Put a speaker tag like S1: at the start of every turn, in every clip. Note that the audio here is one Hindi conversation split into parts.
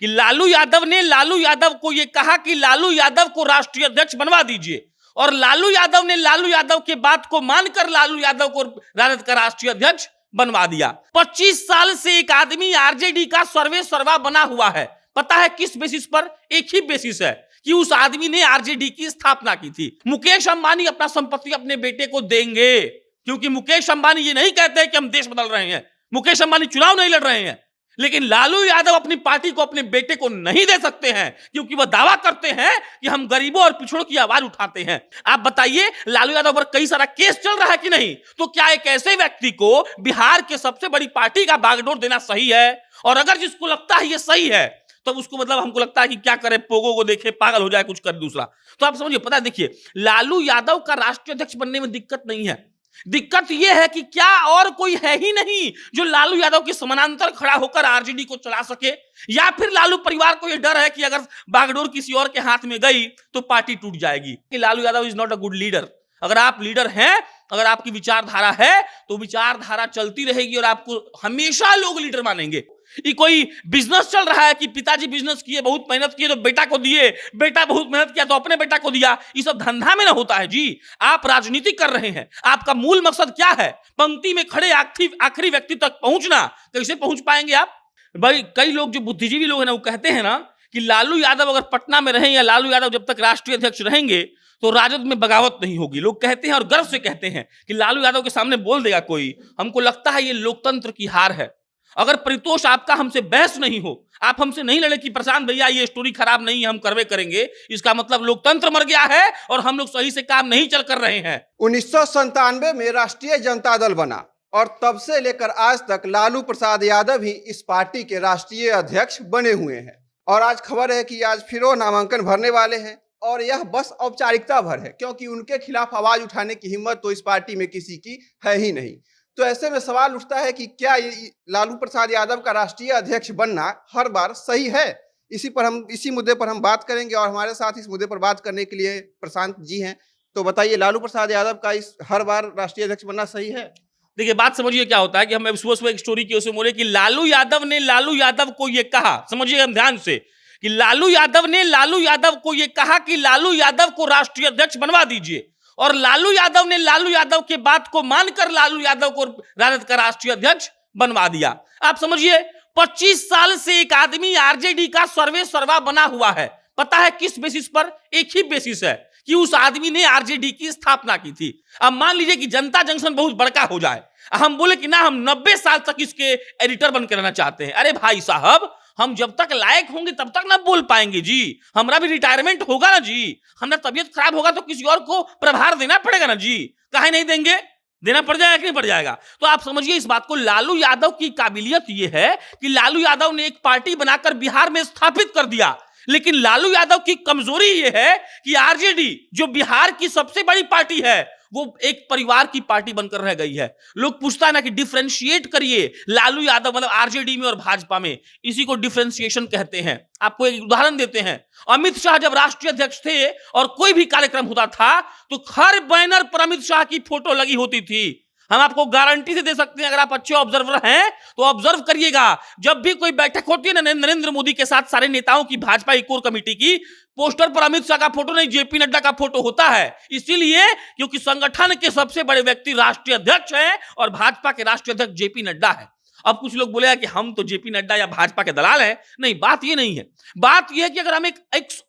S1: कि लालू यादव को यह कहा कि लालू यादव को राष्ट्रीय अध्यक्ष बनवा दीजिए, और लालू यादव ने लालू यादव के बात को मानकर लालू यादव को राजद का राष्ट्रीय अध्यक्ष बनवा दिया। 25 साल से एक आदमी आरजेडी का सर्वे सर्वा बना हुआ है। पता है किस बेसिस पर? एक ही बेसिस है कि उस आदमी ने आरजेडी की स्थापना की थी। मुकेश अंबानी अपना संपत्ति अपने बेटे को देंगे, क्योंकि मुकेश अंबानी ये नहीं कहते हैं कि हम देश बदल रहे हैं। मुकेश अंबानी चुनाव नहीं लड़ रहे हैं, लेकिन लालू यादव अपनी पार्टी को अपने बेटे को नहीं दे सकते हैं, क्योंकि वह दावा करते हैं कि हम गरीबों और पिछड़ों की आवाज उठाते हैं। आप बताइए, लालू यादव पर कई सारा केस चल रहा है कि नहीं? तो क्या एक ऐसे व्यक्ति को बिहार के सबसे बड़ी पार्टी का बागडोर देना सही है? और अगर जिसको लगता है ये सही है, तो उसको मतलब हमको लगता है कि क्या करे, पोगो को देखे, पागल हो जाए, कुछ कर दूसरा। तो आप समझिए, पता है, देखिए, लालू यादव का राष्ट्रीय अध्यक्ष बनने में दिक्कत नहीं है। दिक्कत यह है कि क्या और कोई है ही नहीं जो लालू यादव के समानांतर खड़ा होकर आरजेडी को चला सके, या फिर लालू परिवार को यह डर है कि अगर बागडोर किसी और के हाथ में गई तो पार्टी टूट जाएगी। कि Lalu Yadav is not a good leader. अगर आप लीडर हैं, अगर आपकी विचारधारा है, तो विचारधारा चलती रहेगी और आपको हमेशा लोग लीडर मानेंगे। ये कोई बिजनेस चल रहा है कि पिताजी बिजनेस किए, बहुत मेहनत किए तो बेटा को दिए, बेटा बहुत मेहनत किया तो अपने बेटा को दिया। ये सब धंधा में ना होता है जी। आप राजनीति कर रहे हैं, आपका मूल मकसद क्या है? पंक्ति में खड़े आखिरी व्यक्ति तक पहुंचना। कैसे पहुंच पाएंगे आप? भाई, कई लोग जो बुद्धिजीवी लोग हैं ना, वो कहते हैं ना कि लालू यादव अगर पटना में रहें या लालू यादव जब तक राष्ट्रीय अध्यक्ष रहेंगे तो राजद में बगावत नहीं होगी। लोग कहते हैं और गर्व से कहते हैं कि लालू यादव के सामने बोल देगा कोई। हमको लगता है ये लोकतंत्र की हार है। अगर परितोष आपका हमसे बहस नहीं हो, आप हमसे नहीं लड़े कि प्रशांत भैया ये स्टोरी खराब नहीं है, हम करवे करेंगे, इसका मतलब लोकतंत्र मर गया है और हम लोग सही से काम नहीं चल कर रहे हैं।
S2: 1997 में राष्ट्रीय जनता दल बना और तब से लेकर आज तक लालू प्रसाद यादव ही इस पार्टी के राष्ट्रीय अध्यक्ष बने हुए हैं। और आज खबर है कि आज फिर वो नामांकन भरने वाले हैं, और यह बस औपचारिकता भर है, क्योंकि उनके खिलाफ आवाज उठाने की हिम्मत तो इस पार्टी में किसी की है ही नहीं। तो ऐसे में सवाल उठता है कि क्या ये लालू प्रसाद यादव का राष्ट्रीय अध्यक्ष बनना हर बार सही है? इसी मुद्दे पर हम बात करेंगे, और हमारे साथ इस मुद्दे पर बात करने के लिए प्रशांत जी हैं। तो बताइए, लालू प्रसाद यादव का इस हर बार राष्ट्रीय अध्यक्ष बनना सही है?
S1: देखिए, बात समझिए क्या होता है कि हम सुबह एक स्टोरी की ओर से बोले कि लालू यादव ने लालू यादव को यह कहा, समझिए हम ध्यान से, कि लालू यादव ने लालू यादव को यह कहा कि लालू यादव को राष्ट्रीय अध्यक्ष बनवा दीजिए, और लालू यादव ने लालू यादव के बात को मानकर लालू यादव को राजद का राष्ट्रीय अध्यक्ष बनवा दिया। आप समझिए, 25 साल से एक आदमी आरजेडी का सर्वे सर्वा बना हुआ है। पता है किस बेसिस पर? एक ही बेसिस है कि उस आदमी ने आरजेडी की स्थापना की थी। अब मान लीजिए कि जनता जंक्शन बहुत बड़का हो जाए, हम बोले कि ना हम 90 साल तक इसके एडिटर बनकर रहना चाहते हैं। अरे भाई साहब, हम जब तक लायक होंगे तब तक ना बोल पाएंगे जी। हमारा भी रिटायरमेंट होगा ना जी। हमारा तबीयत खराब होगा तो किसी और को प्रभार देना पड़ेगा ना जी। काहे नहीं देंगे? देना पड़ जाएगा कि नहीं पड़ जाएगा? तो आप समझिए इस बात को, लालू यादव की काबिलियत यह है कि लालू यादव ने एक पार्टी बनाकर बिहार में स्थापित कर दिया। लेकिन लालू यादव की कमजोरी यह है कि आरजेडी जो बिहार की सबसे बड़ी पार्टी है, वो एक परिवार की पार्टी बनकर रह गई है। लोग पूछता है ना कि डिफरेंशिएट करिए लालू यादव मतलब आरजेडी में और भाजपा में, इसी को डिफरेंशिएशन कहते हैं। आपको एक उदाहरण देते हैं। अमित शाह जब राष्ट्रीय अध्यक्ष थे और कोई भी कार्यक्रम होता था तो हर बैनर पर अमित शाह की फोटो लगी होती थी। हम आपको गारंटी से दे सकते हैं, अगर आप अच्छे ऑब्जर्वर हैं तो ऑब्जर्व करिएगा, जब भी कोई बैठक होती है ना नरेंद्र मोदी के साथ सारे नेताओं की, भाजपा की कोर कमेटी की, पोस्टर पर अमित शाह का फोटो नहीं, जेपी नड्डा का फोटो होता है। इसीलिए क्योंकि संगठन के सबसे बड़े व्यक्ति राष्ट्रीय अध्यक्ष हैं और भाजपा के राष्ट्रीय अध्यक्ष जेपी नड्डा है। अब कुछ लोग बोलेगा कि हम तो जेपी नड्डा या भाजपा के दलाल हैं। नहीं, बात ये नहीं है। बात ये है कि अगर हम एक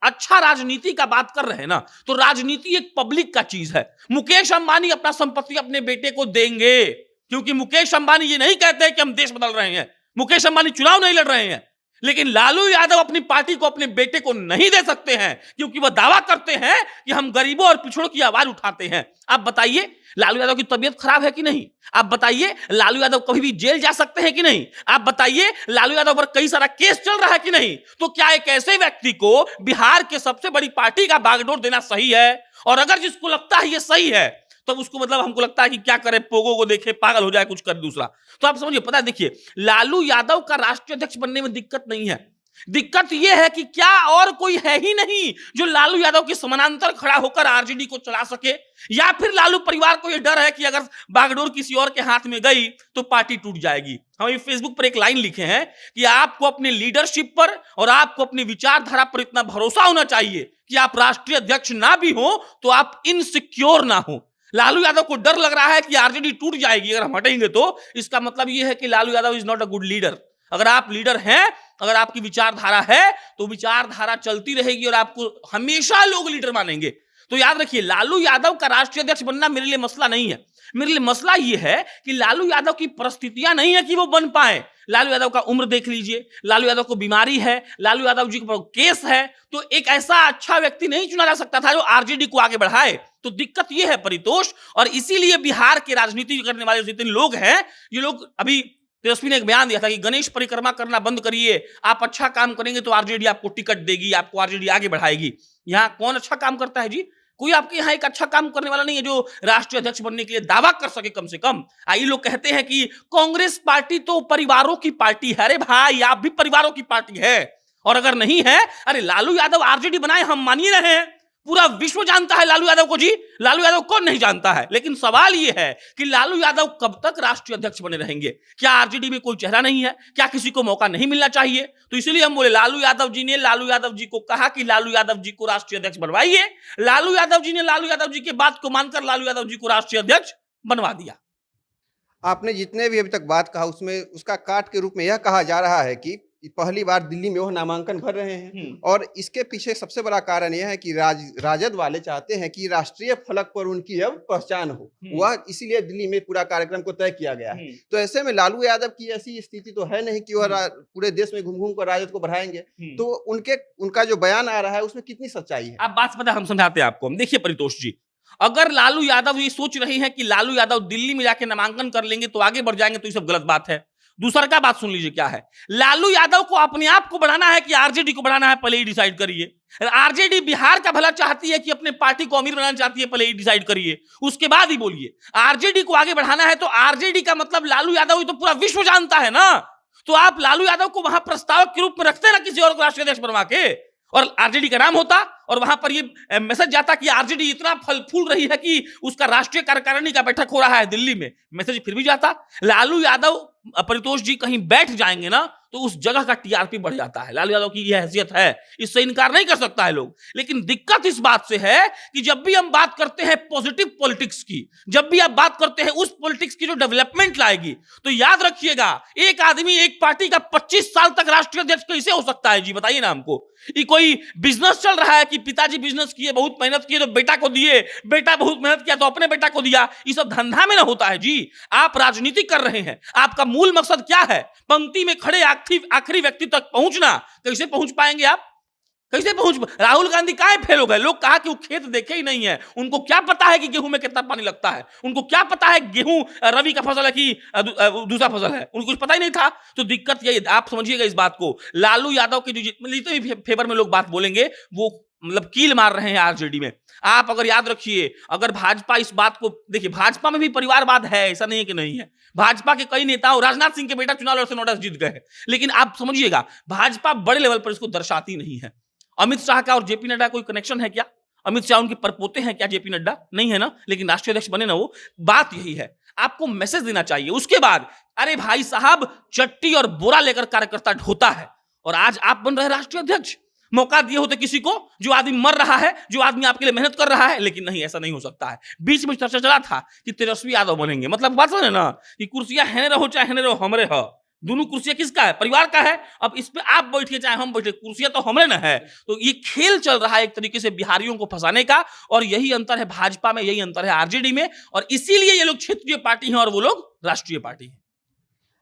S1: अच्छा राजनीति का बात कर रहे हैं ना, तो राजनीति एक पब्लिक का चीज है। मुकेश अंबानी अपना संपत्ति अपने बेटे को देंगे, क्योंकि मुकेश अंबानी ये नहीं कहते हैं कि हम देश बदल रहे हैं। मुकेश अंबानी चुनाव नहीं लड़ रहे हैं, लेकिन लालू यादव अपनी पार्टी को अपने बेटे को नहीं दे सकते हैं, क्योंकि वह दावा करते हैं कि हम गरीबों और पिछड़ों की आवाज उठाते हैं। आप बताइए, लालू यादव की तबीयत खराब है कि नहीं? आप बताइए, लालू यादव कभी भी जेल जा सकते हैं कि नहीं? आप बताइए, लालू यादव पर कई सारा केस चल रहा है कि नहीं? तो क्या एक ऐसे व्यक्ति को बिहार के सबसे बड़ी पार्टी का बागडोर देना सही है? और अगर जिसको लगता है ये सही है, तो उसको मतलब हमको लगता है कि क्या करे, पोगो को देखे, पागल हो जाए, कुछ कर दूसरा। तो आप समझिए, पता है, देखिए, लालू यादव का राष्ट्रीय अध्यक्ष बनने में दिक्कत नहीं है। दिक्कत यह है कि क्या और कोई है ही नहीं जो लालू यादव के समानांतर खड़ा होकर आरजेडी को चला सके, या फिर लालू परिवार को यह डर है कि अगर बागडोर किसी और के हाथ में गई तो पार्टी टूट जाएगी। हम ये फेसबुक पर एक लाइन लिखे हैं कि आपको अपने लीडरशिप पर और आपको अपनी विचारधारा पर इतना भरोसा होना चाहिए कि आप राष्ट्रीय अध्यक्ष ना भी हो तो आप इनसिक्योर ना हो। लालू यादव को डर लग रहा है कि आरजेडी टूट जाएगी अगर हम हटेंगे तो, इसका मतलब यह है कि Lalu Yadav is not a good leader. अगर आप लीडर हैं, अगर आपकी विचारधारा है तो विचारधारा चलती रहेगी और आपको हमेशा लोग लीडर मानेंगे। तो याद रखिए, लालू यादव का राष्ट्रीय अध्यक्ष बनना मेरे लिए मसला नहीं है। मेरे लिए मसला यह है कि लालू यादव की परिस्थितियां नहीं है कि वो बन पाए। लालू यादव का उम्र देख लीजिए, लालू यादव को बीमारी है, लालू यादव जी को केस है, तो एक ऐसा अच्छा व्यक्ति नहीं चुना जा सकता था जो आरजेडी को आगे बढ़ाए। तो दिक्कत यह है परितोष, और इसीलिए बिहार के राजनीति करने वाले जितने लोग हैं, ये लोग, अभी तेजस्वी ने एक बयान दिया था कि गणेश परिक्रमा करना बंद करिए, आप अच्छा काम करेंगे तो आरजेडी आपको टिकट देगी, आपको आरजेडी आगे बढ़ाएगी। यहां कौन अच्छा काम करता है जी? कोई आपके यहाँ एक अच्छा काम करने वाला नहीं है जो राष्ट्रीय अध्यक्ष बनने के लिए दावा कर सके कम से कम। ये लोग कहते हैं कि कांग्रेस पार्टी तो परिवारों की पार्टी है। अरे भाई, आप भी परिवारों की पार्टी है, और अगर नहीं है, अरे लालू यादव आरजेडी बनाए, हम मान ही रहे हैं, पूरा विश्व जानता है लालू यादव को जी। लालू यादव कौन नहीं जानता है? लेकिन सवाल यह है कि लालू यादव कब तक राष्ट्रीय अध्यक्ष बने रहेंगे? क्या आरजेडी में कोई चेहरा नहीं है? क्या किसी को मौका नहीं मिलना चाहिए? तो इसलिए हम बोले, लालू यादव जी ने लालू यादव जी को कहा कि लालू यादव जी को राष्ट्रीय अध्यक्ष बनवाइए। लालू यादव जी ने लालू यादव जी के बात को मानकर लालू यादव जी को राष्ट्रीय अध्यक्ष बनवा दिया।
S2: आपने जितने भी अभी तक बात कहा उसमें उसका काट के रूप में यह कहा जा रहा है कि पहली बार दिल्ली में वो नामांकन भर रहे हैं, और इसके पीछे सबसे बड़ा कारण यह है कि राजद वाले चाहते हैं कि राष्ट्रीय फलक पर उनकी अब पहचान हो, वह इसीलिए दिल्ली में पूरा कार्यक्रम को तय किया गया है। तो ऐसे में लालू यादव की ऐसी स्थिति तो है नहीं कि वह पूरे देश में घूम घूम कर राजद को बढ़ाएंगे। तो उनका जो बयान आ रहा है उसमें कितनी सच्चाई है?
S1: आप बात पता, हम समझाते हैं आपको। हम देखिए परितोष जी, अगर लालू यादव ये सोच रहे हैं कि लालू यादव दिल्ली में जाके नामांकन कर लेंगे तो आगे बढ़ जाएंगे, तो ये सब गलत बात है। दूसरा का बात सुन लीजिए क्या है। लालू यादव को अपने आप को बढ़ाना है कि आरजेडी को बढ़ाना है, पहले ही डिसाइड करिए। आरजेडी बिहार का भला चाहती है कि अपने पार्टी को अमीर बनाना चाहती है, पहले ही डिसाइड करिए, उसके बाद ही बोलिए। आरजेडी को आगे बढ़ाना है तो आरजेडी का मतलब लालू यादव तो पूरा विश्व जानता है ना, तो आप लालू यादव को वहां प्रस्तावक के रूप में रखते ना किसी और को राष्ट्रीय अध्यक्ष बनवा के, और आरजेडी का नाम होता और वहां पर ये मैसेज जाता कि आरजेडी इतना फल फूल रही है कि उसका राष्ट्रीय कार्यकारिणी का बैठक हो रहा है दिल्ली में, मैसेज फिर भी जाता। लालू यादव परितोष जी कहीं बैठ जाएंगे ना तो उस जगह का टीआरपी बढ़ जाता है। लालू यादव की यह हैसियत है, इससे इनकार नहीं कर सकता है लोग। लेकिन दिक्कत इस बात से है कि जब भी हम बात करते हैं पॉजिटिव पॉलिटिक्स की, जब भी आप बात करते हैं उस पॉलिटिक्स की जो डेवलपमेंट लाएगी, तो याद रखिएगा, एक आदमी एक पार्टी का 25 साल तक राष्ट्रीय अध्यक्ष कैसे हो सकता है जी? बताइए ना हमको। ये कोई बिजनेस चल रहा है कि पिताजी बिजनेस किए, बहुत मेहनत किए तो बेटा को दिए, बेटा बहुत मेहनत किया तो अपने बेटा को दिया, ये सब धंधा में ना होता है जी। आप राजनीति कर रहे हैं, आपका मूल मकसद क्या है? पंक्ति में खड़े आखिरी व्यक्ति तक पहुंचना। कैसे पहुंच पाएंगे आप? कैसे राहुल गांधी काहे फेल हो गए? लोग कहा कि वो खेत देखे ही नहीं है, उनको क्या पता है कि गेहूं में कितना पानी लगता है, उनको क्या पता है गेहूं रबी का फसल है कि दूसरा फसल है, उनको कुछ पता ही नहीं था। तो दिक्कत यही, आप समझिएगा इस बात को। लालू यादव के जो जितने भी फेवर में लोग बात बोलेंगे वो मतलब कील मार रहे हैं आरजेडी में। आप अगर याद रखिए, अगर भाजपा इस बात को देखिए, भाजपा में भी परिवारवाद है, ऐसा नहीं है कि नहीं है। भाजपा के कई नेताओं, राजनाथ सिंह के बेटा चुनाव लड़ से नोटिस जीत गए, लेकिन आप समझिएगा भाजपा बड़े लेवल पर इसको दर्शाती नहीं है। अमित शाह का और जेपी नड्डा कोई कनेक्शन है क्या? अमित शाह उनके परपोते हैं क्या जेपी नड्डा? नहीं है ना, लेकिन राष्ट्रीय अध्यक्ष बने ना वो। बात यही है, आपको मैसेज देना चाहिए। उसके बाद अरे भाई साहब, चट्टी और बोरा लेकर कार्यकर्ता ढोता है, और आज आप बन रहे राष्ट्रीय अध्यक्ष। मौका दिए होते किसी को, जो आदमी मर रहा है, जो आदमी आपके लिए मेहनत कर रहा है, लेकिन नहीं, ऐसा नहीं हो सकता है। बीच में चर्चा चला था कि तेजस्वी यादव बनेंगे, मतलब बात समझे ना कि कुर्सियां है रहो चाहे न रहो, हमरे हो। दोनों कुर्सियां किसका है? परिवार का है। अब इस पे आप बैठिए चाहे हम बैठे, कुर्सियां तो हमरे ना है। तो ये खेल चल रहा है एक तरीके से बिहारियों को फंसाने का, और यही अंतर है भाजपा में, यही अंतर है आरजेडी में, और इसीलिए ये लोग क्षेत्रीय पार्टी हैं और वो लोग राष्ट्रीय पार्टी हैं।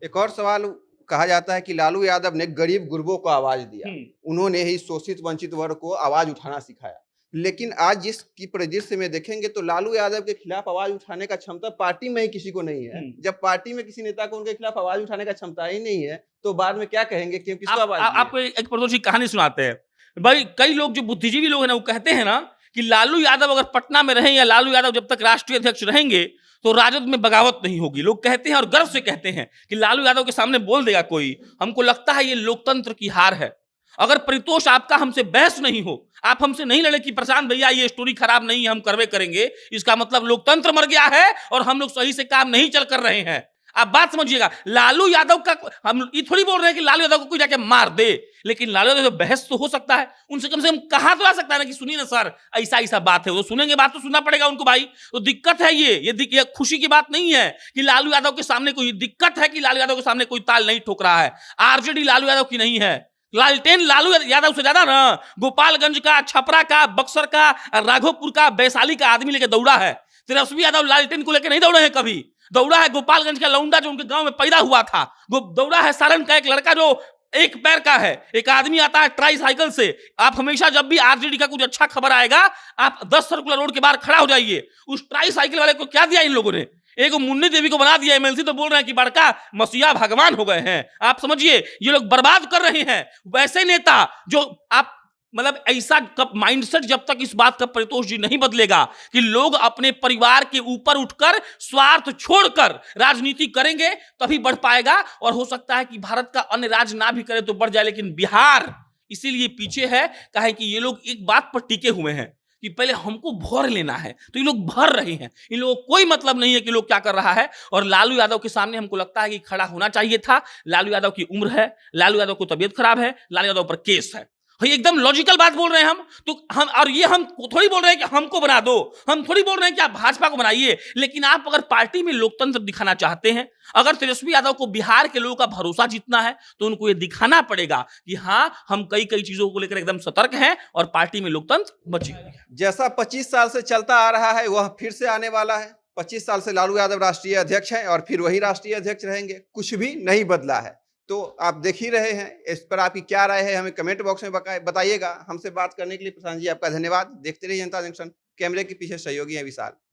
S2: एक और सवाल कहा जाता है कि लालू यादव ने गरीब गुरबों को आवाज दिया, उन्होंने ही शोषित वंचित वर्ग को आवाज उठाना सिखाया। लेकिन आज जिस की परिदृश्य में देखेंगे तो लालू यादव के खिलाफ आवाज उठाने का क्षमता पार्टी में ही किसी को नहीं है। जब पार्टी में किसी नेता को उनके खिलाफ आवाज उठाने का क्षमता ही नहीं है तो बाद में क्या कहेंगे कि किसको आवाज?
S1: आपको एक प्रदोषी कहानी सुनाते हैं भाई। कई लोग जो बुद्धिजीवी लोग हैं ना, वो कहते हैं ना कि लालू यादव अगर पटना में रहें या लालू यादव जब तक राष्ट्रीय अध्यक्ष रहेंगे तो राजद में बगावत नहीं होगी। लोग कहते हैं और गर्व से कहते हैं कि लालू यादव के सामने बोल देगा कोई। हमको लगता है ये लोकतंत्र की हार है। अगर परितोष आपका हमसे बहस नहीं हो, आप हमसे नहीं लड़े कि प्रशांत भैया ये स्टोरी खराब नहीं है, हम करवे करेंगे, इसका मतलब लोकतंत्र मर गया है और हम लोग सही से काम नहीं चल कर रहे हैं। आप बात समझिएगा, लालू यादव का हम ये थोड़ी बोल रहे हैं कि लालू यादव को कोई जाके मार दे, लेकिन लालू यादव बहस तो हो सकता है, उनसे कम से कम कहा तो आ सकता है ना कि सुनिए ना सर, ऐसा ऐसा बात है, वो सुनेंगे, बात तो सुनना पड़ेगा उनको भाई। तो दिक्कत है ये खुशी की बात नहीं है कि लालू यादव के सामने कोई दिक्कत है, कि लालू यादव के सामने कोई ताल नहीं ठोक रहा है। आरजेडी लालू यादव की नहीं है, लालटेन लालू यादव से ज्यादा ना गोपालगंज का, छपरा का, बक्सर का, राघोपुर का, वैशाली का आदमी लेके दौड़ा है। तेजस्वी यादव लालटेन को लेकर नहीं दौड़े हैं कभी, दौड़ा है गोपालगंज का लौंडा जो उनके गांव में पैदा हुआ था, दौड़ा है सारण का एक लड़का जो एक पैर का है, एक आदमी आता है ट्राई साइकिल से। आप हमेशा जब भी आरजेडी का कुछ अच्छा खबर आएगा, आप 10 सर्कुलर रोड के बाहर खड़ा हो जाइए। उस ट्राई साइकिल वाले को क्या दिया इन लोगों ने, एक मुन्नी देवी को बना दिया एमएलसी, तो बोल रहे हैं कि बड़का मसीहा भगवान हो गए हैं। आप समझिए, ये लोग बर्बाद कर रहे हैं वैसे नेता जो आप मतलब ऐसा माइंडसेट जब तक इस बात का परितोष जी नहीं बदलेगा कि लोग अपने परिवार के ऊपर उठकर स्वार्थ छोड़कर राजनीति करेंगे, तभी बढ़ पाएगा। और हो सकता है कि भारत का अन्य राज्य ना भी करे तो बढ़ जाए, लेकिन बिहार इसीलिए पीछे है, कहे कि ये लोग एक बात पर टिके हुए हैं कि पहले हमको भर लेना है, तो ये लोग भर रहे हैं, इन लोगों को कोई मतलब नहीं है कि लोग क्या कर रहा है। और लालू यादव के सामने हमको लगता है कि खड़ा होना चाहिए था। लालू यादव की उम्र है, लालू यादव को तबीयत खराब है, लालू यादव पर केस है, एकदम लॉजिकल बात बोल रहे हैं हम तो। हम थोड़ी बोल रहे हैं कि हमको बना दो, हम थोड़ी बोल रहे हैं कि आप भाजपा को बनाइए, लेकिन आप अगर पार्टी में लोकतंत्र दिखाना चाहते हैं, अगर तेजस्वी यादव को बिहार के लोगों का भरोसा जीतना है, तो उनको ये दिखाना पड़ेगा कि हाँ, हम कई कई चीजों को लेकर एकदम सतर्क हैं और पार्टी में लोकतंत्र बची हुई है।
S2: जैसा 25 साल से चलता आ रहा है वह फिर से आने वाला है। 25 साल से लालू यादव राष्ट्रीय अध्यक्ष हैं और फिर वही राष्ट्रीय अध्यक्ष रहेंगे, कुछ भी नहीं बदला है। तो आप देख ही रहे हैं, इस पर आपकी क्या राय है हमें कमेंट बॉक्स में बताइएगा। हमसे बात करने के लिए प्रशांत जी आपका धन्यवाद। देखते रहिए जनता जंक्शन। कैमरे के पीछे सहयोगी हैं विशाल।